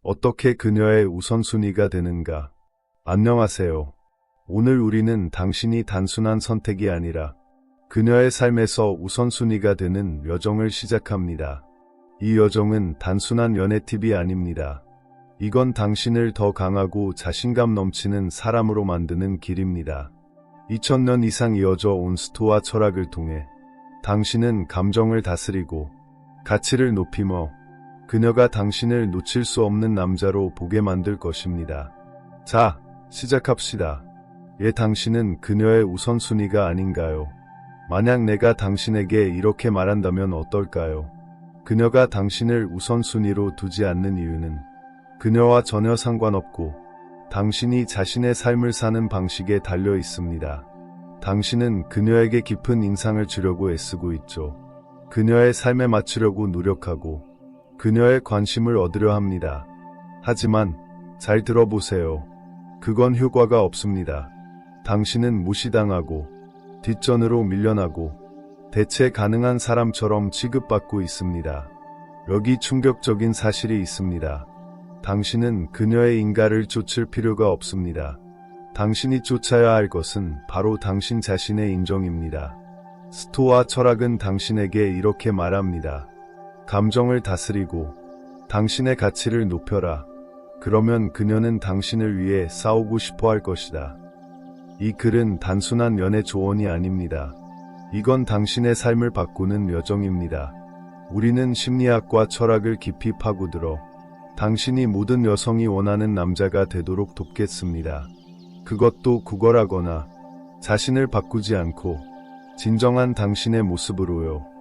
어떻게 그녀의 우선순위가 되는가? 안녕하세요. 오늘 우리는 당신이 단순한 선택이 아니라 그녀의 삶에서 우선순위가 되는 여정을 시작합니다. 이 여정은 단순한 연애 팁이 아닙니다. 이건 당신을 더 강하고 자신감 넘치는 사람으로 만드는 길입니다. 2000년 이상 이어져 온 스토아 철학을 통해 당신은 감정을 다스리고 가치를 높이며 그녀가 당신을 놓칠 수 없는 남자로 보게 만들 것입니다. 자, 시작합시다. 왜 당신은 그녀의 우선순위가 아닌가요? 만약 내가 당신에게 이렇게 말한다면 어떨까요? 그녀가 당신을 우선순위로 두지 않는 이유는 그녀와 전혀 상관없고 당신이 자신의 삶을 사는 방식에 달려 있습니다. 당신은 그녀에게 깊은 인상을 주려고 애쓰고 있죠. 그녀의 삶에 맞추려고 노력하고 그녀의 관심을 얻으려 합니다. 하지만 잘 들어보세요. 그건 효과가 없습니다. 당신은 무시당하고 뒷전으로 밀려나고 대체 가능한 사람처럼 취급받고 있습니다. 여기 충격적인 사실이 있습니다. 당신은 그녀의 인가를 쫓을 필요가 없습니다. 당신이 쫓아야 할 것은 바로 당신 자신의 인정입니다. 스토아 철학은 당신에게 이렇게 말합니다. 감정을 다스리고 당신의 가치를 높여라. 그러면 그녀는 당신을 위해 싸우고 싶어 할 것이다. 이 글은 단순한 연애 조언이 아닙니다. 이건 당신의 삶을 바꾸는 여정입니다. 우리는 심리학과 철학을 깊이 파고들어 당신이 모든 여성이 원하는 남자가 되도록 돕겠습니다. 그것도 구걸하거나 자신을 바꾸지 않고 진정한 당신의 모습으로요.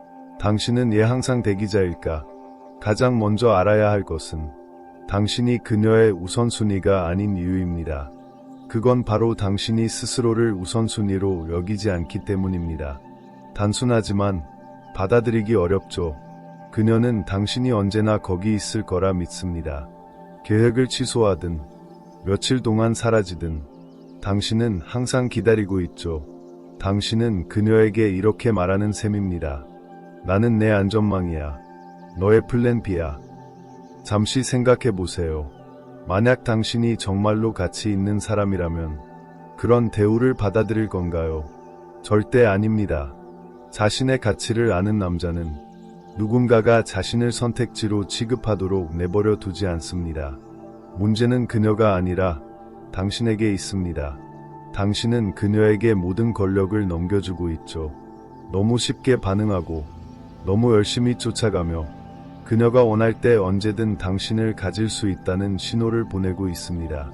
당신은 왜 항상 대기자일까? 가장 먼저 알아야 할 것은 당신이 그녀의 우선순위가 아닌 이유입니다. 그건 바로 당신이 스스로를 우선순위로 여기지 않기 때문입니다. 단순하지만 받아들이기 어렵죠. 그녀는 당신이 언제나 거기 있을 거라 믿습니다. 계획을 취소하든 며칠 동안 사라지든 당신은 항상 기다리고 있죠. 당신은 그녀에게 이렇게 말하는 셈입니다. 나는 내 안전망이야. 너의 플랜 B야. 잠시 생각해 보세요. 만약 당신이 정말로 가치 있는 사람이라면 그런 대우를 받아들일 건가요? 절대 아닙니다. 자신의 가치를 아는 남자는 누군가가 자신을 선택지로 취급하도록 내버려 두지 않습니다. 문제는 그녀가 아니라 당신에게 있습니다. 당신은 그녀에게 모든 권력을 넘겨주고 있죠. 너무 쉽게 반응하고 너무 열심히 쫓아가며 그녀가 원할 때 언제든 당신을 가질 수 있다는 신호를 보내고 있습니다.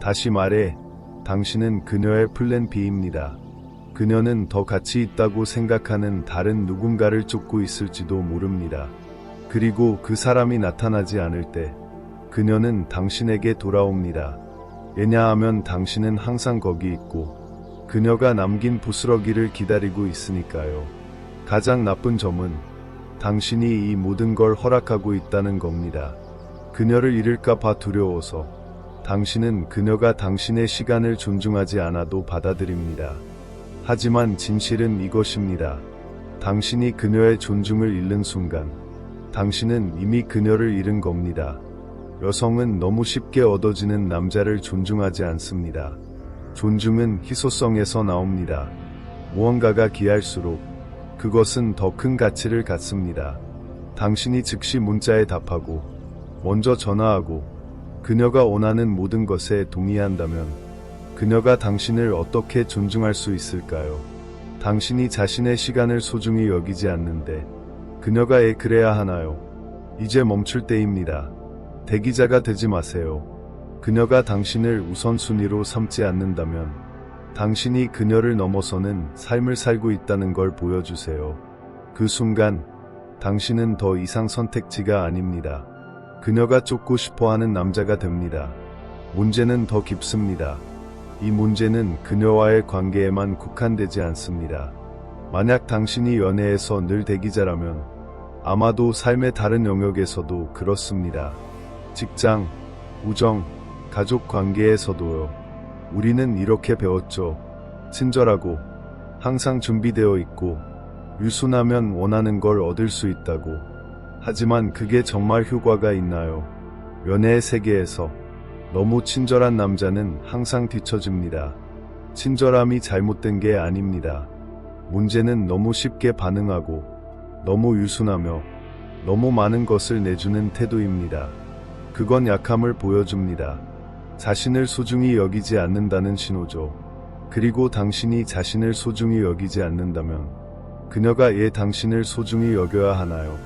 다시 말해, 당신은 그녀의 플랜 B입니다. 그녀는 더 가치 있다고 생각하는 다른 누군가를 쫓고 있을지도 모릅니다. 그리고 그 사람이 나타나지 않을 때 그녀는 당신에게 돌아옵니다. 왜냐하면 당신은 항상 거기 있고 그녀가 남긴 부스러기를 기다리고 있으니까요. 가장 나쁜 점은 당신이 이 모든 걸 허락하고 있다는 겁니다. 그녀를 잃을까 봐 두려워서 당신은 그녀가 당신의 시간을 존중하지 않아도 받아들입니다. 하지만 진실은 이것입니다. 당신이 그녀의 존중을 잃는 순간 당신은 이미 그녀를 잃은 겁니다. 여성은 너무 쉽게 얻어지는 남자를 존중하지 않습니다. 존중은 희소성에서 나옵니다. 무언가가 귀할수록 그것은 더 큰 가치를 갖습니다. 당신이 즉시 문자에 답하고 먼저 전화하고 그녀가 원하는 모든 것에 동의한다면 그녀가 당신을 어떻게 존중할 수 있을까요? 당신이 자신의 시간을 소중히 여기지 않는데 그녀가 왜 그래야 하나요? 이제 멈출 때입니다. 대기자가 되지 마세요. 그녀가 당신을 우선순위로 삼지 않는다면 당신이 그녀를 넘어서는 삶을 살고 있다는 걸 보여주세요. 그 순간 당신은 더 이상 선택지가 아닙니다. 그녀가 쫓고 싶어하는 남자가 됩니다. 문제는 더 깊습니다. 이 문제는 그녀와의 관계에만 국한되지 않습니다. 만약 당신이 연애에서 늘 대기자라면 아마도 삶의 다른 영역에서도 그렇습니다. 직장, 우정, 가족 관계에서도요. 우리는 이렇게 배웠죠. 친절하고 항상 준비되어 있고 유순하면 원하는 걸 얻을 수 있다고. 하지만 그게 정말 효과가 있나요? 연애의 세계에서 너무 친절한 남자는 항상 뒤처집니다. 친절함이 잘못된 게 아닙니다. 문제는 너무 쉽게 반응하고 너무 유순하며 너무 많은 것을 내주는 태도입니다. 그건 약함을 보여줍니다. 자신을 소중히 여기지 않는다는 신호죠. 그리고 당신이 자신을 소중히 여기지 않는다면 그녀가 왜 당신을 소중히 여겨야 하나요?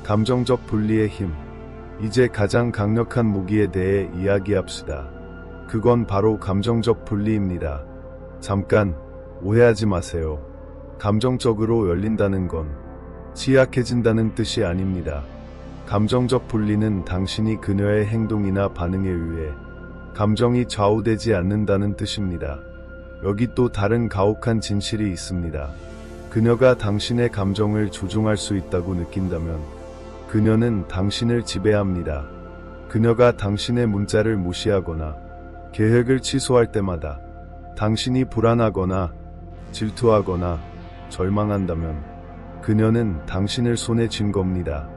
감정적 분리의 힘. 이제 가장 강력한 무기에 대해 이야기합시다. 그건 바로 감정적 분리입니다. 잠깐 오해하지 마세요. 감정적으로 열린다는 건 취약해진다는 뜻이 아닙니다. 감정적 분리는 당신이 그녀의 행동이나 반응에 의해 감정이 좌우되지 않는다는 뜻입니다. 여기 또 다른 가혹한 진실이 있습니다. 그녀가 당신의 감정을 조종할 수 있다고 느낀다면 그녀는 당신을 지배합니다. 그녀가 당신의 문자를 무시하거나 계획을 취소할 때마다 당신이 불안하거나 질투하거나 절망한다면 그녀는 당신을 손에 쥔 겁니다.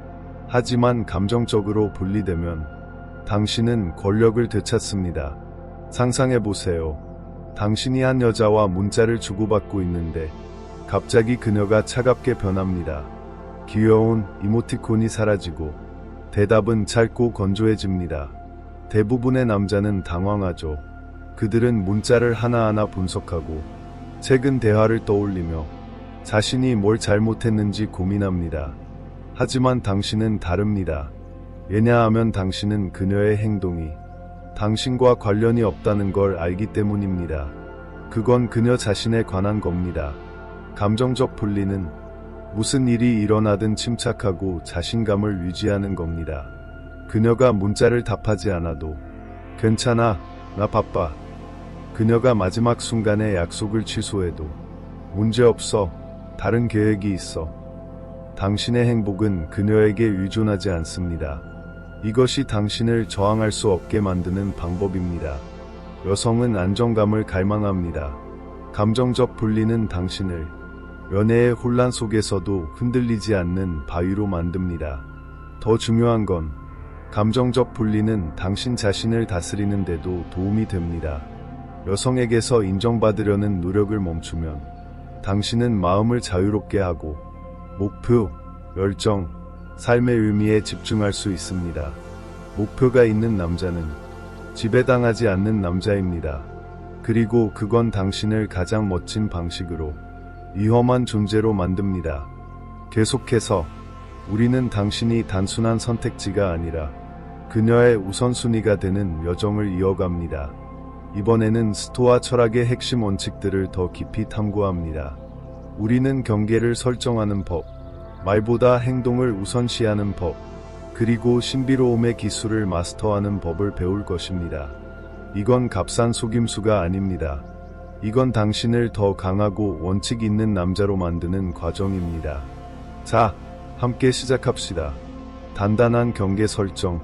하지만 감정적으로 분리되면 당신은 권력을 되찾습니다. 상상해보세요. 당신이 한 여자와 문자를 주고받고 있는데 갑자기 그녀가 차갑게 변합니다. 귀여운 이모티콘이 사라지고 대답은 짧고 건조해집니다. 대부분의 남자는 당황하죠. 그들은 문자를 하나하나 분석하고 최근 대화를 떠올리며 자신이 뭘 잘못했는지 고민합니다. 하지만 당신은 다릅니다. 왜냐하면 당신은 그녀의 행동이 당신과 관련이 없다는 걸 알기 때문입니다. 그건 그녀 자신에 관한 겁니다. 감정적 분리는 무슨 일이 일어나든 침착하고 자신감을 유지하는 겁니다. 그녀가 문자를 답하지 않아도 괜찮아, 나 바빠. 그녀가 마지막 순간에 약속을 취소해도 문제없어, 다른 계획이 있어. 당신의 행복은 그녀에게 의존하지 않습니다. 이것이 당신을 저항할 수 없게 만드는 방법입니다. 여성은 안정감을 갈망합니다. 감정적 분리는 당신을 연애의 혼란 속에서도 흔들리지 않는 바위로 만듭니다. 더 중요한 건 감정적 분리는 당신 자신을 다스리는 데도 도움이 됩니다. 여성에게서 인정받으려는 노력을 멈추면 당신은 마음을 자유롭게 하고 목표, 열정, 삶의 의미에 집중할 수 있습니다. 목표가 있는 남자는 지배당하지 않는 남자입니다. 그리고 그건 당신을 가장 멋진 방식으로 위험한 존재로 만듭니다. 계속해서 우리는 당신이 단순한 선택지가 아니라 그녀의 우선순위가 되는 여정을 이어갑니다. 이번에는 스토아 철학의 핵심 원칙들을 더 깊이 탐구합니다. 우리는 경계를 설정하는 법, 말보다 행동을 우선시하는 법, 그리고 신비로움의 기술을 마스터하는 법을 배울 것입니다. 이건 값싼 속임수가 아닙니다. 이건 당신을 더 강하고 원칙 있는 남자로 만드는 과정입니다. 자, 함께 시작합시다. 단단한 경계 설정,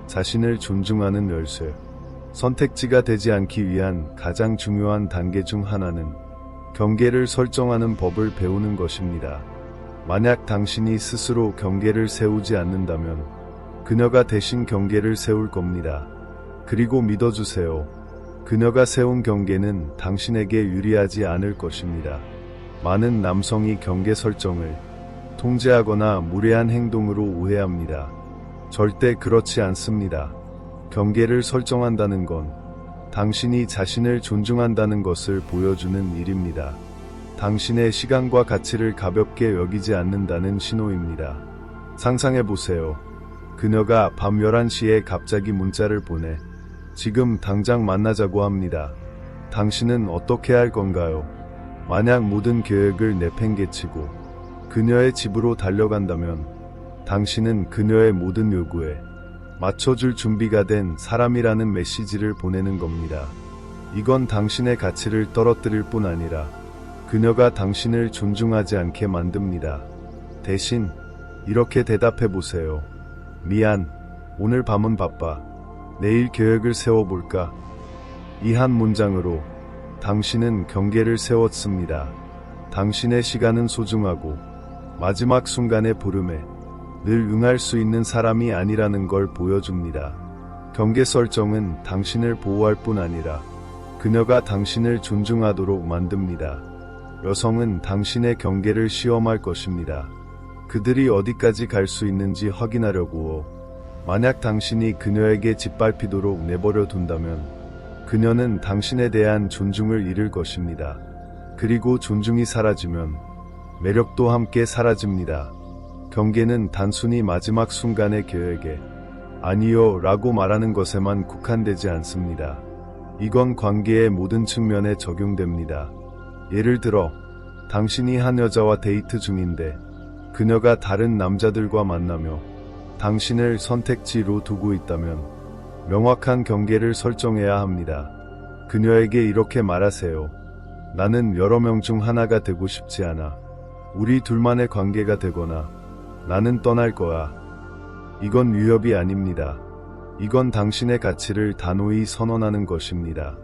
자신을 존중하는 열쇠. 선택지가 되지 않기 위한 가장 중요한 단계 중 하나는 경계를 설정하는 법을 배우는 것입니다. 만약 당신이 스스로 경계를 세우지 않는다면 그녀가 대신 경계를 세울 겁니다. 그리고 믿어주세요. 그녀가 세운 경계는 당신에게 유리하지 않을 것입니다. 많은 남성이 경계 설정을 통제하거나 무례한 행동으로 오해합니다. 절대 그렇지 않습니다. 경계를 설정한다는 건 당신이 자신을 존중한다는 것을 보여주는 일입니다. 당신의 시간과 가치를 가볍게 여기지 않는다는 신호입니다. 상상해보세요. 그녀가 밤 11시에 갑자기 문자를 보내 지금 당장 만나자고 합니다. 당신은 어떻게 할 건가요? 만약 모든 계획을 내팽개치고 그녀의 집으로 달려간다면 당신은 그녀의 모든 요구에 맞춰줄 준비가 된 사람이라는 메시지를 보내는 겁니다. 이건 당신의 가치를 떨어뜨릴 뿐 아니라 그녀가 당신을 존중하지 않게 만듭니다. 대신 이렇게 대답해보세요. 미안, 오늘 밤은 바빠. 내일 계획을 세워볼까? 이 한 문장으로 당신은 경계를 세웠습니다. 당신의 시간은 소중하고 마지막 순간의 부름에 늘 응할 수 있는 사람이 아니라는 걸 보여줍니다. 경계 설정은 당신을 보호할 뿐 아니라 그녀가 당신을 존중하도록 만듭니다. 여성은 당신의 경계를 시험할 것입니다. 그들이 어디까지 갈 수 있는지 확인하려고. 만약 당신이 그녀에게 짓밟히도록 내버려 둔다면 그녀는 당신에 대한 존중을 잃을 것입니다. 그리고 존중이 사라지면 매력도 함께 사라집니다. 경계는 단순히 마지막 순간의 계획에 아니요 라고 말하는 것에만 국한되지 않습니다. 이건 관계의 모든 측면에 적용됩니다. 예를 들어 당신이 한 여자와 데이트 중인데 그녀가 다른 남자들과 만나며 당신을 선택지로 두고 있다면 명확한 경계를 설정해야 합니다. 그녀에게 이렇게 말하세요. 나는 여러 명 중 하나가 되고 싶지 않아. 우리 둘만의 관계가 되거나 나는 떠날 거야. 이건 위협이 아닙니다. 이건 당신의 가치를 단호히 선언하는 것입니다.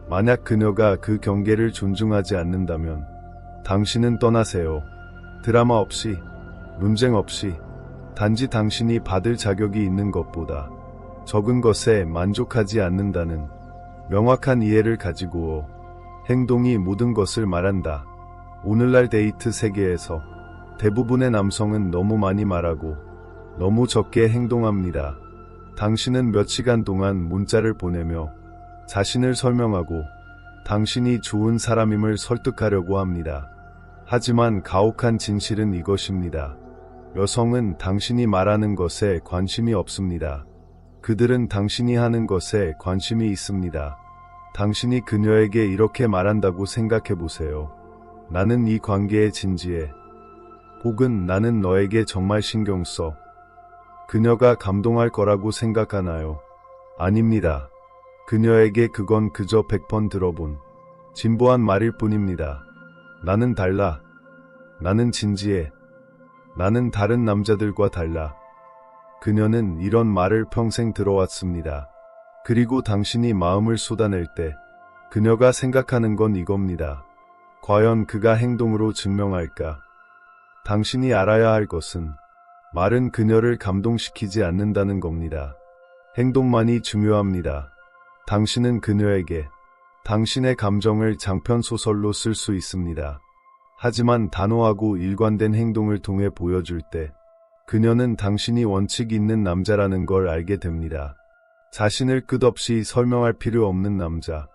만약 그녀가 그 경계를 존중하지 않는다면 당신은 떠나세요. 드라마 없이, 논쟁 없이, 단지 당신이 받을 자격이 있는 것보다 적은 것에 만족하지 않는다는 명확한 이해를 가지고 행동이 모든 것을 말한다. 오늘날 데이트 세계에서 대부분의 남성은 너무 많이 말하고 너무 적게 행동합니다. 당신은 몇 시간 동안 문자를 보내며 자신을 설명하고 당신이 좋은 사람임을 설득하려고 합니다. 하지만 가혹한 진실은 이것입니다. 여성은 당신이 말하는 것에 관심이 없습니다. 그들은 당신이 하는 것에 관심이 있습니다. 당신이 그녀에게 이렇게 말한다고 생각해 보세요. 나는 이 관계에 진지해. 혹은 나는 너에게 정말 신경 써. 그녀가 감동할 거라고 생각하나요? 아닙니다. 그녀에게 그건 그저 100번 들어본 진보한 말일 뿐입니다. 나는 달라. 나는 진지해. 나는 다른 남자들과 달라. 그녀는 이런 말을 평생 들어왔습니다. 그리고 당신이 마음을 쏟아낼 때 그녀가 생각하는 건 이겁니다. 과연 그가 행동으로 증명할까? 당신이 알아야 할 것은 말은 그녀를 감동시키지 않는다는 겁니다. 행동만이 중요합니다. 당신은 그녀에게 당신의 감정을 장편소설로 쓸 수 있습니다. 하지만 단호하고 일관된 행동을 통해 보여줄 때 그녀는 당신이 원칙 있는 남자라는 걸 알게 됩니다. 자신을 끝없이 설명할 필요 없는 남자.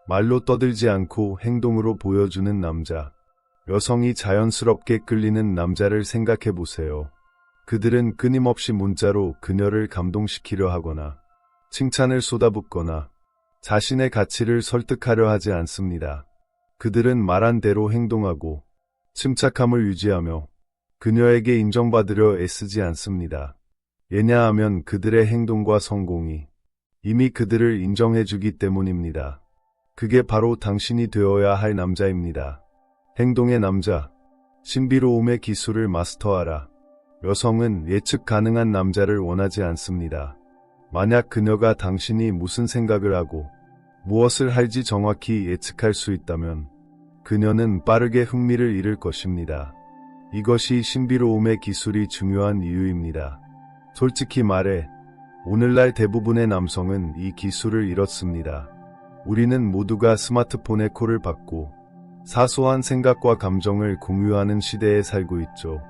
말로 떠들지 않고 행동으로 보여주는 남자. 여성이 자연스럽게 끌리는 남자를 생각해 보세요. 그들은 끊임없이 문자로 그녀를 감동시키려 하거나 칭찬을 쏟아붓거나 자신의 가치를 설득하려 하지 않습니다. 그들은 말한 대로 행동하고 침착함을 유지하며 그녀에게 인정받으려 애쓰지 않습니다. 왜냐하면 그들의 행동과 성공이 이미 그들을 인정해주기 때문입니다. 그게 바로 당신이 되어야 할 남자입니다. 행동의 남자, 신비로움의 기술을 마스터하라. 여성은 예측 가능한 남자를 원하지 않습니다. 만약 그녀가 당신이 무슨 생각을 하고 무엇을 할지 정확히 예측할 수 있다면 그녀는 빠르게 흥미를 잃을 것입니다. 이것이 신비로움의 기술이 중요한 이유입니다. 솔직히 말해, 오늘날 대부분의 남성은 이 기술을 잃었습니다. 우리는 모두가 스마트폰의 콜을 받고 사소한 생각과 감정을 공유하는 시대에 살고 있죠.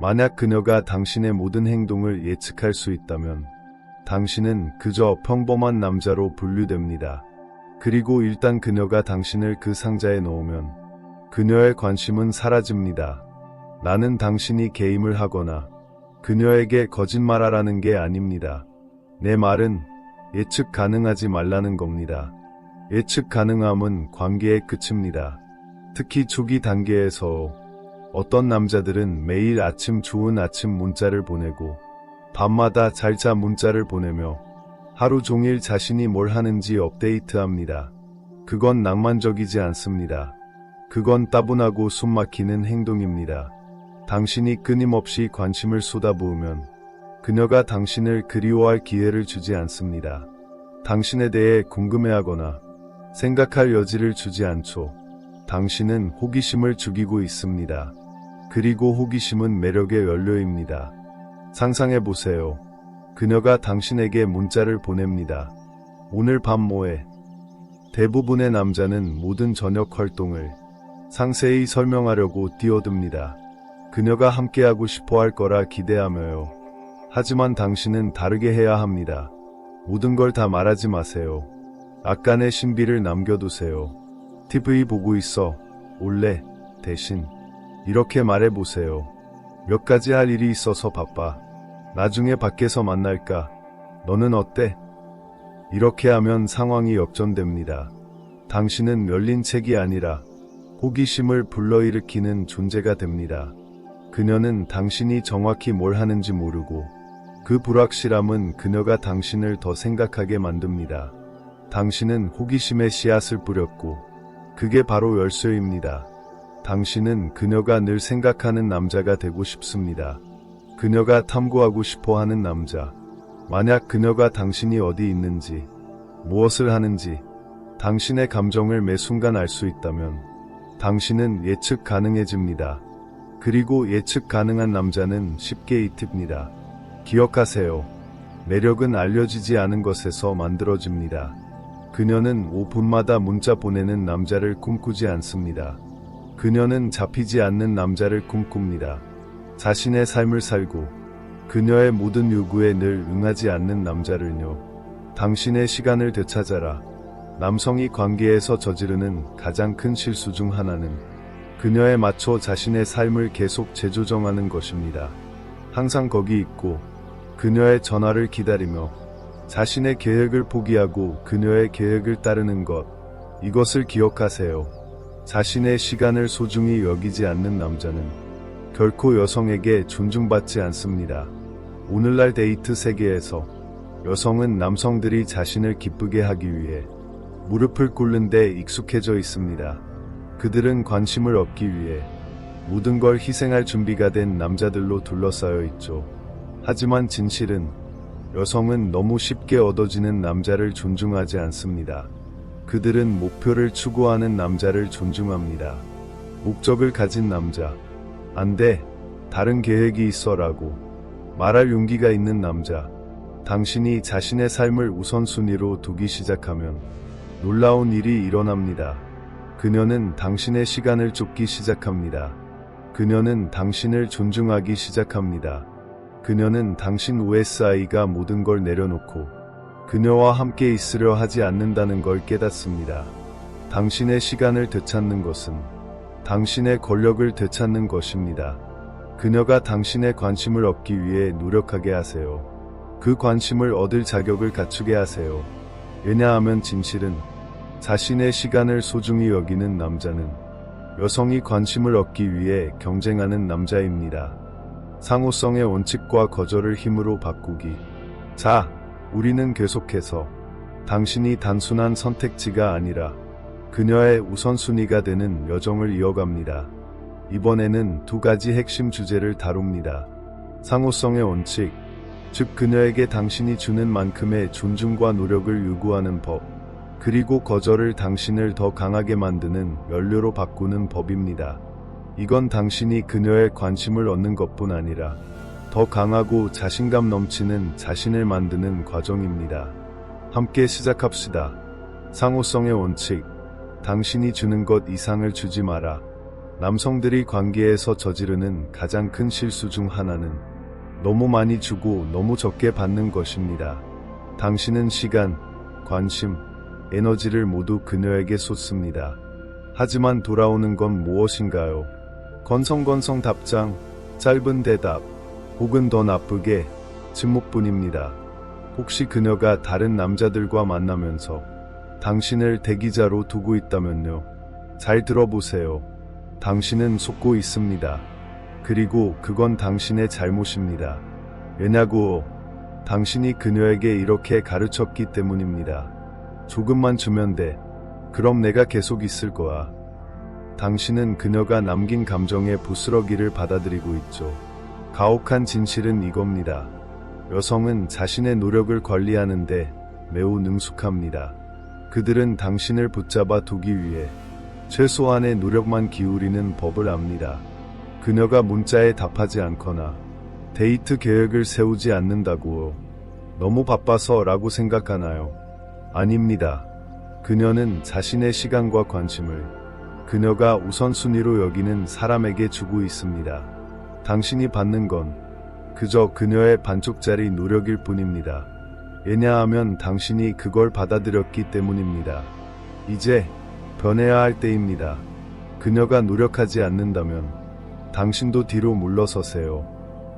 만약 그녀가 당신의 모든 행동을 예측할 수 있다면 당신은 그저 평범한 남자로 분류됩니다. 그리고 일단 그녀가 당신을 그 상자에 넣으면 그녀의 관심은 사라집니다. 나는 당신이 게임을 하거나 그녀에게 거짓말하라는 게 아닙니다. 내 말은 예측 가능하지 말라는 겁니다. 예측 가능함은 관계의 끝입니다. 특히 초기 단계에서 어떤 남자들은 매일 아침 좋은 아침 문자를 보내고 밤마다 잘 자 문자를 보내며 하루 종일 자신이 뭘 하는지 업데이트합니다. 그건 낭만적이지 않습니다. 그건 따분하고 숨막히는 행동입니다. 당신이 끊임없이 관심을 쏟아부으면 그녀가 당신을 그리워할 기회를 주지 않습니다. 당신에 대해 궁금해하거나 생각할 여지를 주지 않죠. 당신은 호기심을 죽이고 있습니다. 그리고 호기심은 매력의 연료입니다. 상상해보세요. 그녀가 당신에게 문자를 보냅니다. 오늘 밤 뭐해? 대부분의 남자는 모든 저녁 활동을 상세히 설명하려고 뛰어듭니다. 그녀가 함께하고 싶어 할 거라 기대하며요. 하지만 당신은 다르게 해야 합니다. 모든 걸 다 말하지 마세요. 약간의 신비를 남겨두세요. TV 보고 있어. 올래? 대신 이렇게 말해보세요. 몇 가지 할 일이 있어서 바빠. 나중에 밖에서 만날까? 너는 어때? 이렇게 하면 상황이 역전됩니다. 당신은 열린 책이 아니라 호기심을 불러일으키는 존재가 됩니다. 그녀는 당신이 정확히 뭘 하는지 모르고 그 불확실함은 그녀가 당신을 더 생각하게 만듭니다. 당신은 호기심의 씨앗을 뿌렸고 그게 바로 열쇠입니다. 당신은 그녀가 늘 생각하는 남자가 되고 싶습니다. 그녀가 탐구하고 싶어 하는 남자. 만약 그녀가 당신이 어디 있는지, 무엇을 하는지, 당신의 감정을 매 순간 알 수 있다면 당신은 예측 가능해집니다. 그리고 예측 가능한 남자는 쉽게 잊힙니다. 기억하세요. 매력은 알려지지 않은 것에서 만들어집니다. 그녀는 5분마다 문자 보내는 남자를 꿈꾸지 않습니다. 그녀는 잡히지 않는 남자를 꿈꿉니다. 자신의 삶을 살고 그녀의 모든 요구에 늘 응하지 않는 남자를요. 당신의 시간을 되찾아라. 남성이 관계에서 저지르는 가장 큰 실수 중 하나는 그녀에 맞춰 자신의 삶을 계속 재조정하는 것입니다. 항상 거기 있고 그녀의 전화를 기다리며 자신의 계획을 포기하고 그녀의 계획을 따르는 것. 이것을 기억하세요. 자신의 시간을 소중히 여기지 않는 남자는 결코 여성에게 존중받지 않습니다. 오늘날 데이트 세계에서 여성은 남성들이 자신을 기쁘게 하기 위해 무릎을 꿇는 데 익숙해져 있습니다. 그들은 관심을 얻기 위해 모든 걸 희생할 준비가 된 남자들로 둘러싸여 있죠. 하지만 진실은 여성은 너무 쉽게 얻어지는 남자를 존중하지 않습니다. 그들은 목표를 추구하는 남자를 존중합니다. 목적을 가진 남자. 안 돼. 다른 계획이 있어 라고 말할 용기가 있는 남자. 당신이 자신의 삶을 우선순위로 두기 시작하면 놀라운 일이 일어납니다. 그녀는 당신의 시간을 쫓기 시작합니다. 그녀는 당신을 존중하기 시작합니다. 그녀는 당신 OSI가 모든 걸 내려놓고 그녀와 함께 있으려 하지 않는다는 걸 깨닫습니다. 당신의 시간을 되찾는 것은 당신의 권력을 되찾는 것입니다. 그녀가 당신의 관심을 얻기 위해 노력하게 하세요. 그 관심을 얻을 자격을 갖추게 하세요. 왜냐하면 진실은 자신의 시간을 소중히 여기는 남자는 여성이 관심을 얻기 위해 경쟁하는 남자입니다. 상호성의 원칙과 거절을 힘으로 바꾸기. 자, 우리는 계속해서 당신이 단순한 선택지가 아니라 그녀의 우선순위가 되는 여정을 이어갑니다. 이번에는 두 가지 핵심 주제를 다룹니다. 상호성의 원칙, 즉 그녀에게 당신이 주는 만큼의 존중과 노력을 요구하는 법, 그리고 거절을 당신을 더 강하게 만드는 연료로 바꾸는 법입니다. 이건 당신이 그녀의 관심을 얻는 것뿐 아니라 더 강하고 자신감 넘치는 자신을 만드는 과정입니다. 함께 시작합시다. 상호성의 원칙. 당신이 주는 것 이상을 주지 마라. 남성들이 관계에서 저지르는 가장 큰 실수 중 하나는 너무 많이 주고 너무 적게 받는 것입니다. 당신은 시간, 관심, 에너지를 모두 그녀에게 쏟습니다. 하지만 돌아오는 건 무엇인가요? 건성건성 답장, 짧은 대답, 혹은 더 나쁘게 침묵뿐입니다. 혹시 그녀가 다른 남자들과 만나면서 당신을 대기자로 두고 있다면요. 잘 들어보세요. 당신은 속고 있습니다. 그리고 그건 당신의 잘못입니다. 왜냐고? 당신이 그녀에게 이렇게 가르쳤기 때문입니다. 조금만 주면 돼. 그럼 내가 계속 있을 거야. 당신은 그녀가 남긴 감정의 부스러기를 받아들이고 있죠. 가혹한 진실은 이겁니다. 여성은 자신의 노력을 관리하는데 매우 능숙합니다. 그들은 당신을 붙잡아 두기 위해 최소한의 노력만 기울이는 법을 압니다. 그녀가 문자에 답하지 않거나 데이트 계획을 세우지 않는다고 너무 바빠서 라고 생각하나요? 아닙니다. 그녀는 자신의 시간과 관심을 그녀가 우선순위로 여기는 사람에게 주고 있습니다. 당신이 받는 건 그저 그녀의 반쪽짜리 노력일 뿐입니다. 왜냐하면 당신이 그걸 받아들였기 때문입니다. 이제 변해야 할 때입니다. 그녀가 노력하지 않는다면 당신도 뒤로 물러서세요.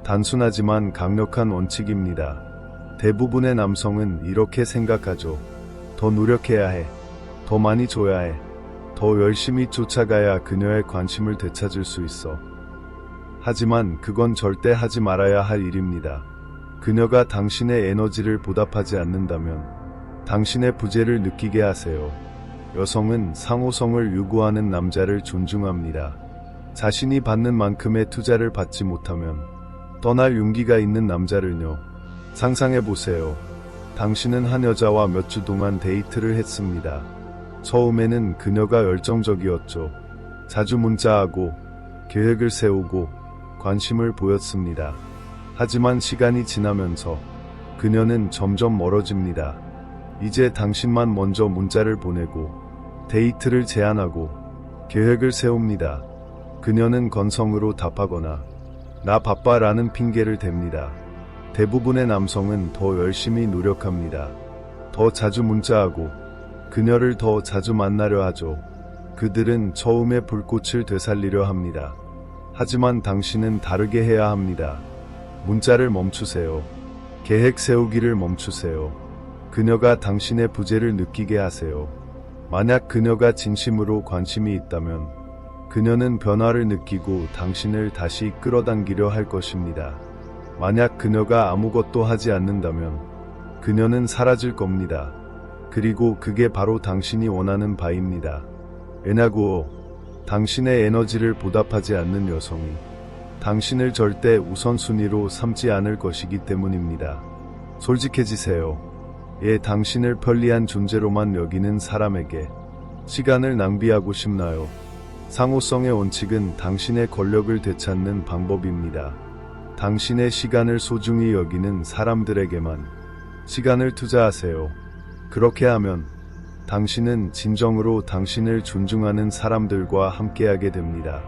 단순하지만 강력한 원칙입니다. 대부분의 남성은 이렇게 생각하죠. 더 노력해야 해. 더 많이 줘야 해. 더 열심히 쫓아가야 그녀의 관심을 되찾을 수 있어. 하지만 그건 절대 하지 말아야 할 일입니다. 그녀가 당신의 에너지를 보답하지 않는다면 당신의 부재를 느끼게 하세요. 여성은 상호성을 요구하는 남자를 존중합니다. 자신이 받는 만큼의 투자를 받지 못하면 떠날 용기가 있는 남자를요. 상상해보세요. 당신은 한 여자와 몇 주 동안 데이트를 했습니다. 처음에는 그녀가 열정적이었죠. 자주 문자하고 계획을 세우고 관심을 보였습니다. 하지만 시간이 지나면서 그녀는 점점 멀어집니다. 이제 당신만 먼저 문자를 보내고 데이트를 제안하고 계획을 세웁니다. 그녀는 건성으로 답하거나 나 바빠 라는 핑계를 댑니다. 대부분의 남성은 더 열심히 노력합니다. 더 자주 문자하고 그녀를 더 자주 만나려 하죠. 그들은 처음의 불꽃을 되살리려 합니다. 하지만 당신은 다르게 해야 합니다. 문자를 멈추세요. 계획 세우기를 멈추세요. 그녀가 당신의 부재를 느끼게 하세요. 만약 그녀가 진심으로 관심이 있다면 그녀는 변화를 느끼고 당신을 다시 끌어당기려 할 것입니다. 만약 그녀가 아무것도 하지 않는다면 그녀는 사라질 겁니다. 그리고 그게 바로 당신이 원하는 바입니다. 왜냐고 당신의 에너지를 보답하지 않는 여성이 당신을 절대 우선순위로 삼지 않을 것이기 때문입니다. 솔직해지세요. 당신을 편리한 존재로만 여기는 사람에게 시간을 낭비하고 싶나요? 상호성의 원칙은 당신의 권력을 되찾는 방법입니다. 당신의 시간을 소중히 여기는 사람들에게만 시간을 투자하세요. 그렇게 하면 당신은 진정으로 당신을 존중하는 사람들과 함께하게 됩니다.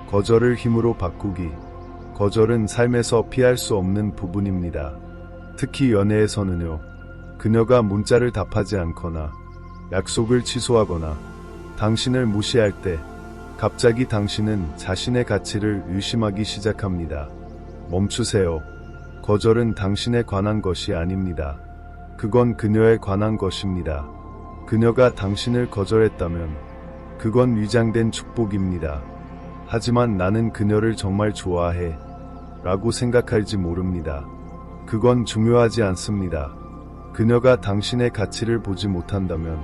거절을 힘으로 바꾸기. 거절은 삶에서 피할 수 없는 부분입니다. 특히 연애에서는요. 그녀가 문자를 답하지 않거나 약속을 취소하거나 당신을 무시할 때 갑자기 당신은 자신의 가치를 의심하기 시작합니다. 멈추세요. 거절은 당신에 관한 것이 아닙니다. 그건 그녀에 관한 것입니다. 그녀가 당신을 거절했다면 그건 위장된 축복입니다. 하지만 나는 그녀를 정말 좋아해 라고 생각할지 모릅니다. 그건 중요하지 않습니다. 그녀가 당신의 가치를 보지 못한다면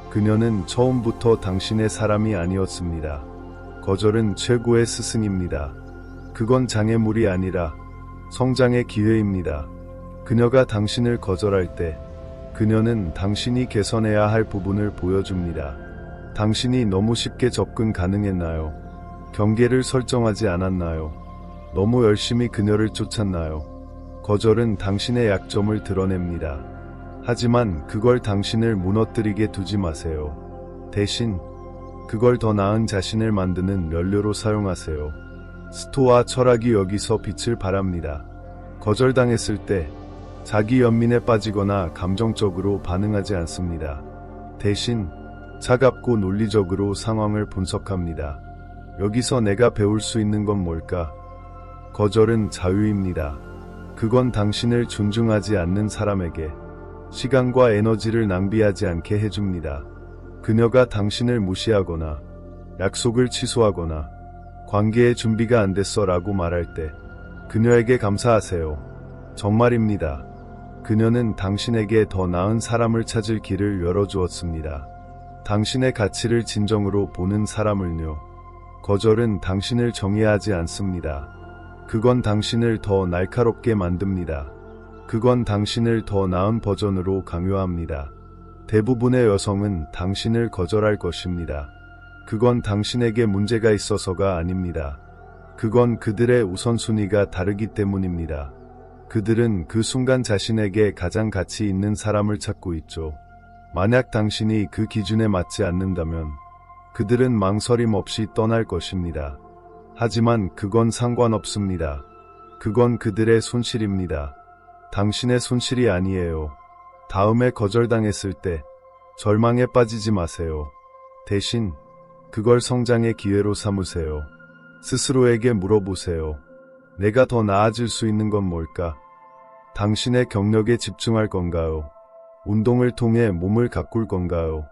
그녀는 처음부터 당신의 사람이 아니었습니다. 거절은 최고의 스승입니다. 그건 장애물이 아니라 성장의 기회입니다. 그녀가 당신을 거절할 때 그녀는 당신이 개선해야 할 부분을 보여줍니다. 당신이 너무 쉽게 접근 가능했나요? 경계를 설정하지 않았나요? 너무 열심히 그녀를 쫓았나요? 거절은 당신의 약점을 드러냅니다. 하지만 그걸 당신을 무너뜨리게 두지 마세요. 대신 그걸 더 나은 자신을 만드는 연료로 사용하세요. 스토아 철학이 여기서 빛을 발합니다. 거절당했을 때 자기 연민에 빠지거나 감정적으로 반응하지 않습니다. 대신 차갑고 논리적으로 상황을 분석합니다. 여기서 내가 배울 수 있는 건 뭘까? 거절은 자유입니다. 그건 당신을 존중하지 않는 사람에게 시간과 에너지를 낭비하지 않게 해줍니다. 그녀가 당신을 무시하거나 약속을 취소하거나 관계의 준비가 안 됐어 라고 말할 때 그녀에게 감사하세요. 정말입니다. 그녀는 당신에게 더 나은 사람을 찾을 길을 열어주었습니다. 당신의 가치를 진정으로 보는 사람을요. 거절은 당신을 정의하지 않습니다. 그건 당신을 더 날카롭게 만듭니다. 그건 당신을 더 나은 버전으로 강요합니다. 대부분의 여성은 당신을 거절할 것입니다. 그건 당신에게 문제가 있어서가 아닙니다. 그건 그들의 우선순위가 다르기 때문입니다. 그들은 그 순간 자신에게 가장 가치 있는 사람을 찾고 있죠. 만약 당신이 그 기준에 맞지 않는다면 그들은 망설임 없이 떠날 것입니다. 하지만 그건 상관없습니다. 그건 그들의 손실입니다. 당신의 손실이 아니에요. 다음에 거절당했을 때 절망에 빠지지 마세요. 대신 그걸 성장의 기회로 삼으세요. 스스로에게 물어보세요. 내가 더 나아질 수 있는 건 뭘까? 당신의 경력에 집중할 건가요? 운동을 통해 몸을 가꿀 건가요?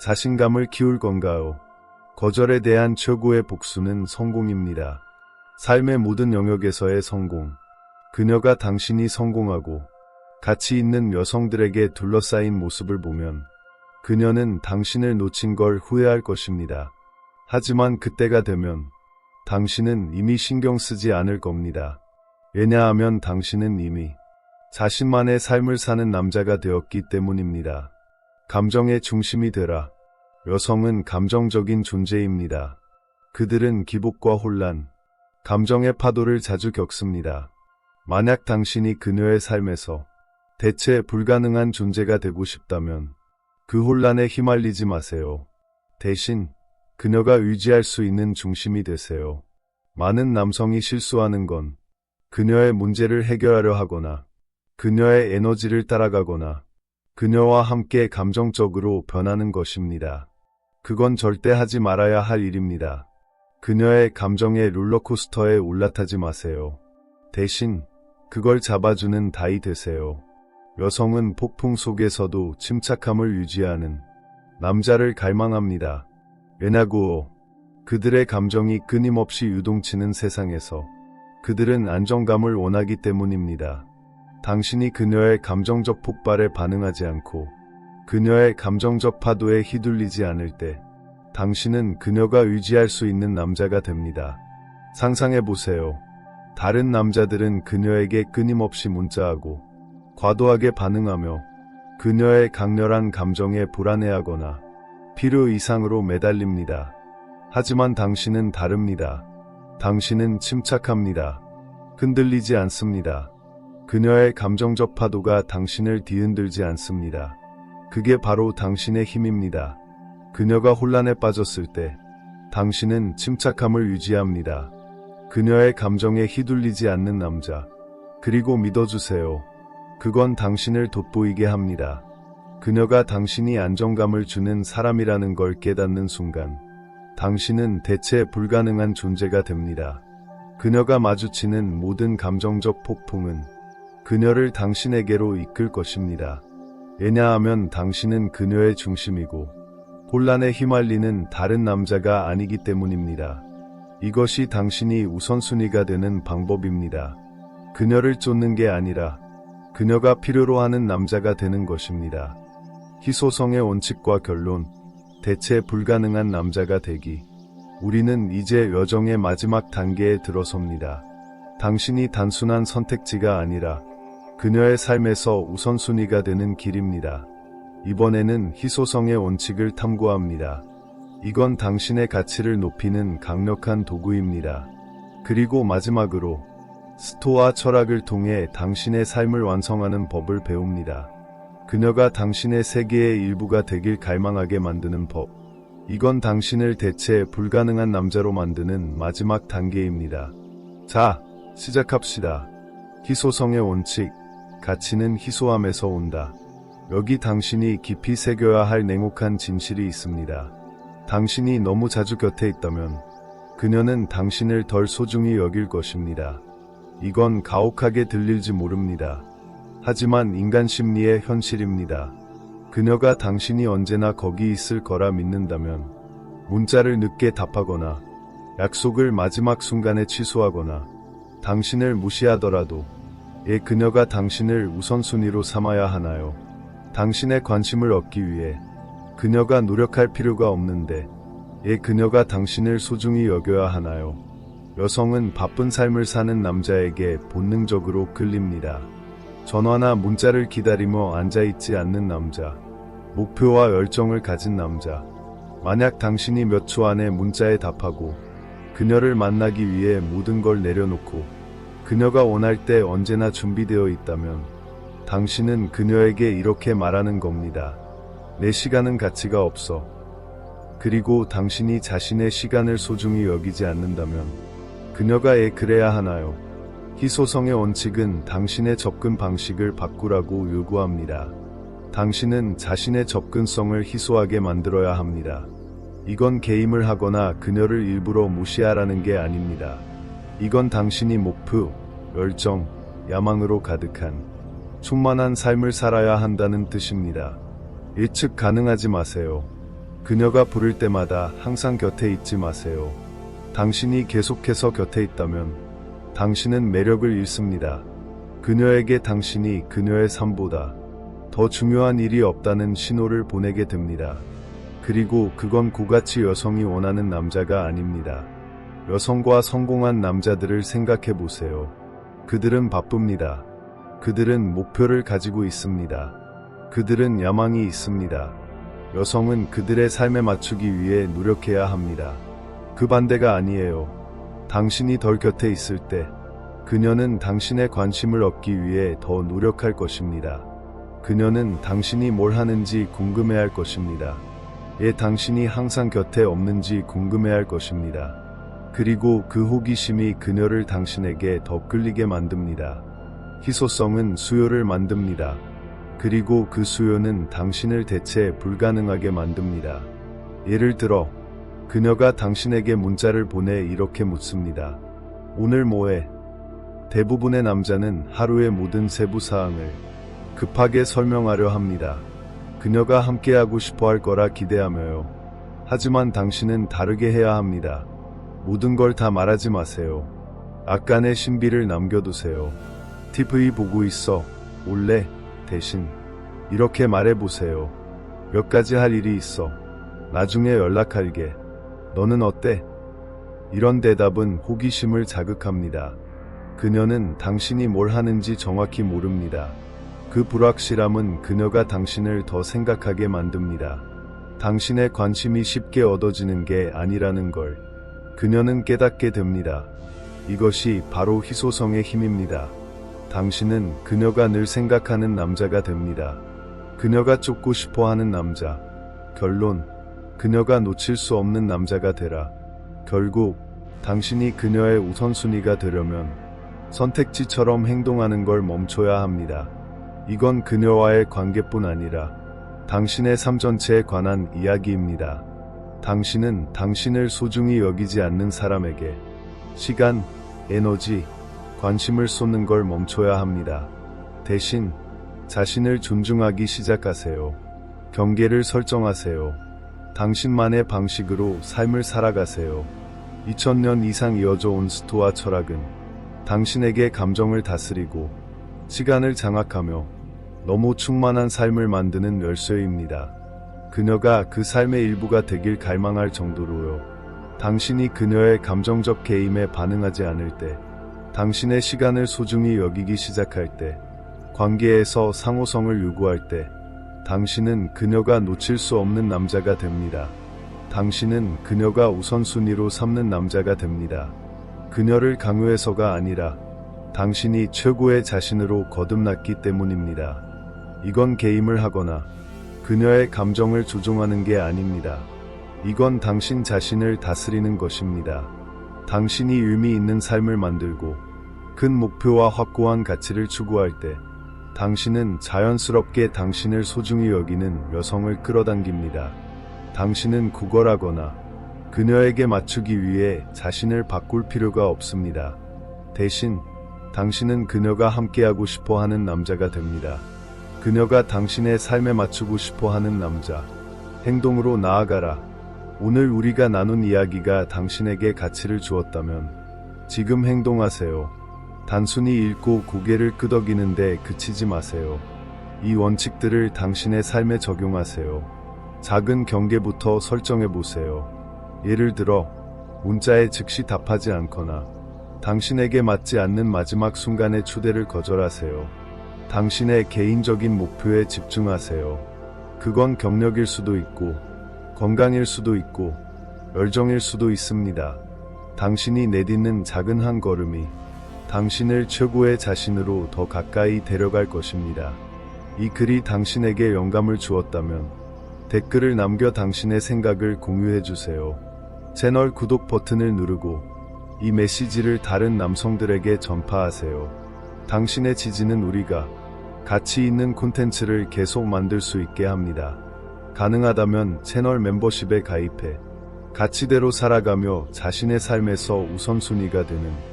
자신감을 키울 건가요? 거절에 대한 최고의 복수는 성공입니다. 삶의 모든 영역에서의 성공. 그녀가 당신이 성공하고 가치 있는 여성들에게 둘러싸인 모습을 보면 그녀는 당신을 놓친 걸 후회할 것입니다. 하지만 그때가 되면 당신은 이미 신경 쓰지 않을 겁니다. 왜냐하면 당신은 이미 자신만의 삶을 사는 남자가 되었기 때문입니다. 감정의 중심이 되라. 여성은 감정적인 존재입니다. 그들은 기복과 혼란, 감정의 파도를 자주 겪습니다. 만약 당신이 그녀의 삶에서 대체 불가능한 존재가 되고 싶다면 그 혼란에 휘말리지 마세요. 대신 그녀가 의지할 수 있는 중심이 되세요. 많은 남성이 실수하는 건 그녀의 문제를 해결하려 하거나 그녀의 에너지를 따라가거나 그녀와 함께 감정적으로 변하는 것입니다. 그건 절대 하지 말아야 할 일입니다. 그녀의 감정의 롤러코스터에 올라타지 마세요. 대신 그걸 잡아주는 다이 되세요. 여성은 폭풍 속에서도 침착함을 유지하는 남자를 갈망합니다. 왜냐고 그들의 감정이 끊임없이 유동치는 세상에서 그들은 안정감을 원하기 때문입니다. 당신이 그녀의 감정적 폭발에 반응하지 않고 그녀의 감정적 파도에 휘둘리지 않을 때 당신은 그녀가 의지할 수 있는 남자가 됩니다. 상상해보세요. 다른 남자들은 그녀에게 끊임없이 문자하고 과도하게 반응하며 그녀의 강렬한 감정에 불안해하거나 필요 이상으로 매달립니다. 하지만 당신은 다릅니다. 당신은 침착합니다. 흔들리지 않습니다. 그녀의 감정적 파도가 당신을 뒤흔들지 않습니다. 그게 바로 당신의 힘입니다. 그녀가 혼란에 빠졌을 때 당신은 침착함을 유지합니다. 그녀의 감정에 휘둘리지 않는 남자. 그리고 믿어주세요. 그건 당신을 돋보이게 합니다. 그녀가 당신이 안정감을 주는 사람이라는 걸 깨닫는 순간 당신은 대체 불가능한 존재가 됩니다. 그녀가 마주치는 모든 감정적 폭풍은 그녀를 당신에게로 이끌 것입니다. 왜냐하면 당신은 그녀의 중심이고 혼란에 휘말리는 다른 남자가 아니기 때문입니다. 이것이 당신이 우선순위가 되는 방법입니다. 그녀를 쫓는 게 아니라 그녀가 필요로 하는 남자가 되는 것입니다. 희소성의 원칙과 결론, 대체 불가능한 남자가 되기. 우리는 이제 여정의 마지막 단계에 들어섭니다. 당신이 단순한 선택지가 아니라 그녀의 삶에서 우선순위가 되는 길입니다. 이번에는 희소성의 원칙을 탐구합니다. 이건 당신의 가치를 높이는 강력한 도구입니다. 그리고 마지막으로 스토아 철학을 통해 당신의 삶을 완성하는 법을 배웁니다. 그녀가 당신의 세계의 일부가 되길 갈망하게 만드는 법. 이건 당신을 대체 불가능한 남자로 만드는 마지막 단계입니다. 자, 시작합시다. 희소성의 원칙. 가치는 희소함에서 온다. 여기 당신이 깊이 새겨야 할 냉혹한 진실이 있습니다. 당신이 너무 자주 곁에 있다면 그녀는 당신을 덜 소중히 여길 것입니다. 이건 가혹하게 들릴지 모릅니다. 하지만 인간 심리의 현실입니다. 그녀가 당신이 언제나 거기 있을 거라 믿는다면 문자를 늦게 답하거나 약속을 마지막 순간에 취소하거나 당신을 무시하더라도 그녀가 당신을 우선순위로 삼아야 하나요? 당신의 관심을 얻기 위해 그녀가 노력할 필요가 없는데 그녀가 당신을 소중히 여겨야 하나요? 여성은 바쁜 삶을 사는 남자에게 본능적으로 끌립니다. 전화나 문자를 기다리며 앉아있지 않는 남자. 목표와 열정을 가진 남자. 만약 당신이 몇 초 안에 문자에 답하고 그녀를 만나기 위해 모든 걸 내려놓고 그녀가 원할 때 언제나 준비되어 있다면 당신은 그녀에게 이렇게 말하는 겁니다. 내 시간은 가치가 없어. 그리고 당신이 자신의 시간을 소중히 여기지 않는다면 그녀가 그래야 하나요? 희소성의 원칙은 당신의 접근 방식을 바꾸라고 요구합니다. 당신은 자신의 접근성을 희소하게 만들어야 합니다. 이건 게임을 하거나 그녀를 일부러 무시하라는 게 아닙니다. 이건 당신이 목표, 열정, 야망으로 가득한 충만한 삶을 살아야 한다는 뜻입니다. 예측 가능하지 마세요. 그녀가 부를 때마다 항상 곁에 있지 마세요. 당신이 계속해서 곁에 있다면 당신은 매력을 잃습니다. 그녀에게 당신이 그녀의 삶보다 더 중요한 일이 없다는 신호를 보내게 됩니다. 그리고 그건 고가치 여성이 원하는 남자가 아닙니다. 여성과 성공한 남자들을 생각해 보세요. 그들은 바쁩니다. 그들은 목표를 가지고 있습니다. 그들은 야망이 있습니다. 여성은 그들의 삶에 맞추기 위해 노력해야 합니다. 그 반대가 아니에요. 당신이 덜 곁에 있을 때 그녀는 당신의 관심을 얻기 위해 더 노력할 것입니다. 그녀는 당신이 뭘 하는지 궁금해할 것입니다. 당신이 항상 곁에 없는지 궁금해할 것입니다. 그리고 그 호기심이 그녀를 당신에게 더 끌리게 만듭니다. 희소성은 수요를 만듭니다. 그리고 그 수요는 당신을 대체 불가능하게 만듭니다. 예를 들어, 그녀가 당신에게 문자를 보내 이렇게 묻습니다. 오늘 뭐해? 대부분의 남자는 하루의 모든 세부사항을 급하게 설명하려 합니다. 그녀가 함께하고 싶어 할 거라 기대하며요. 하지만 당신은 다르게 해야 합니다. 모든 걸 다 말하지 마세요. 약간의 신비를 남겨두세요. TV 보고 있어. 올래? 대신 이렇게 말해보세요. 몇 가지 할 일이 있어. 나중에 연락할게. 너는 어때? 이런 대답은 호기심을 자극합니다. 그녀는 당신이 뭘 하는지 정확히 모릅니다. 그 불확실함은 그녀가 당신을 더 생각하게 만듭니다. 당신의 관심이 쉽게 얻어지는 게 아니라는 걸 그녀는 깨닫게 됩니다. 이것이 바로 희소성의 힘입니다. 당신은 그녀가 늘 생각하는 남자가 됩니다. 그녀가 쫓고 싶어 하는 남자. 결론, 그녀가 놓칠 수 없는 남자가 되라. 결국 당신이 그녀의 우선순위가 되려면 선택지처럼 행동하는 걸 멈춰야 합니다. 이건 그녀와의 관계뿐 아니라 당신의 삶 전체에 관한 이야기입니다. 당신은 당신을 소중히 여기지 않는 사람에게 시간, 에너지, 관심을 쏟는 걸 멈춰야 합니다. 대신 자신을 존중하기 시작하세요. 경계를 설정하세요. 당신만의 방식으로 삶을 살아가세요. 2000년 이상 이어져 온 스토아 철학은 당신에게 감정을 다스리고 시간을 장악하며 너무 충만한 삶을 만드는 열쇠입니다. 그녀가 그 삶의 일부가 되길 갈망할 정도로요. 당신이 그녀의 감정적 개임에 반응하지 않을 때, 당신의 시간을 소중히 여기기 시작할 때, 관계에서 상호성을 요구할 때, 당신은 그녀가 놓칠 수 없는 남자가 됩니다. 당신은 그녀가 우선순위로 삼는 남자가 됩니다. 그녀를 강요해서가 아니라 당신이 최고의 자신으로 거듭났기 때문입니다. 이건 게임을 하거나 그녀의 감정을 조종하는 게 아닙니다. 이건 당신 자신을 다스리는 것입니다. 당신이 의미 있는 삶을 만들고 큰 목표와 확고한 가치를 추구할 때 당신은 자연스럽게 당신을 소중히 여기는 여성을 끌어당깁니다. 당신은 구걸하거나 그녀에게 맞추기 위해 자신을 바꿀 필요가 없습니다. 대신 당신은 그녀가 함께하고 싶어 하는 남자가 됩니다. 그녀가 당신의 삶에 맞추고 싶어 하는 남자. 행동으로 나아가라. 오늘 우리가 나눈 이야기가 당신에게 가치를 주었다면 지금 행동하세요. 단순히 읽고 고개를 끄덕이는데 그치지 마세요. 이 원칙들을 당신의 삶에 적용하세요. 작은 경계부터 설정해보세요. 예를 들어 문자에 즉시 답하지 않거나 당신에게 맞지 않는 마지막 순간의 초대를 거절하세요. 당신의 개인적인 목표에 집중하세요. 그건 경력일 수도 있고 건강일 수도 있고 열정일 수도 있습니다. 당신이 내딛는 작은 한 걸음이 당신을 최고의 자신으로 더 가까이 데려갈 것입니다. 이 글이 당신에게 영감을 주었다면 댓글을 남겨 당신의 생각을 공유해 주세요. 채널 구독 버튼을 누르고 이 메시지를 다른 남성들에게 전파하세요. 당신의 지지는 우리가 가치 있는 콘텐츠를 계속 만들 수 있게 합니다. 가능하다면 채널 멤버십에 가입해 가치대로 살아가며 자신의 삶에서 우선순위가 되는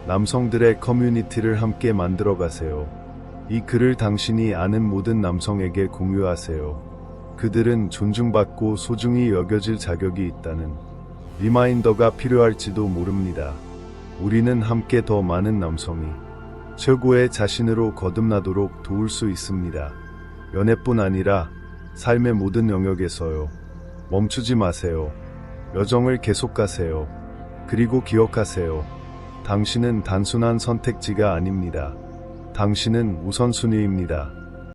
남성들의 커뮤니티를 함께 만들어 가세요. 이 글을 당신이 아는 모든 남성에게 공유하세요. 그들은 존중받고 소중히 여겨질 자격이 있다는 리마인더가 필요할지도 모릅니다. 우리는 함께 더 많은 남성이 최고의 자신으로 거듭나도록 도울 수 있습니다. 연애뿐 아니라 삶의 모든 영역에서요. 멈추지 마세요. 여정을 계속 가세요. 그리고 기억하세요. 당신은 단순한 선택지가 아닙니다. 당신은 우선순위입니다.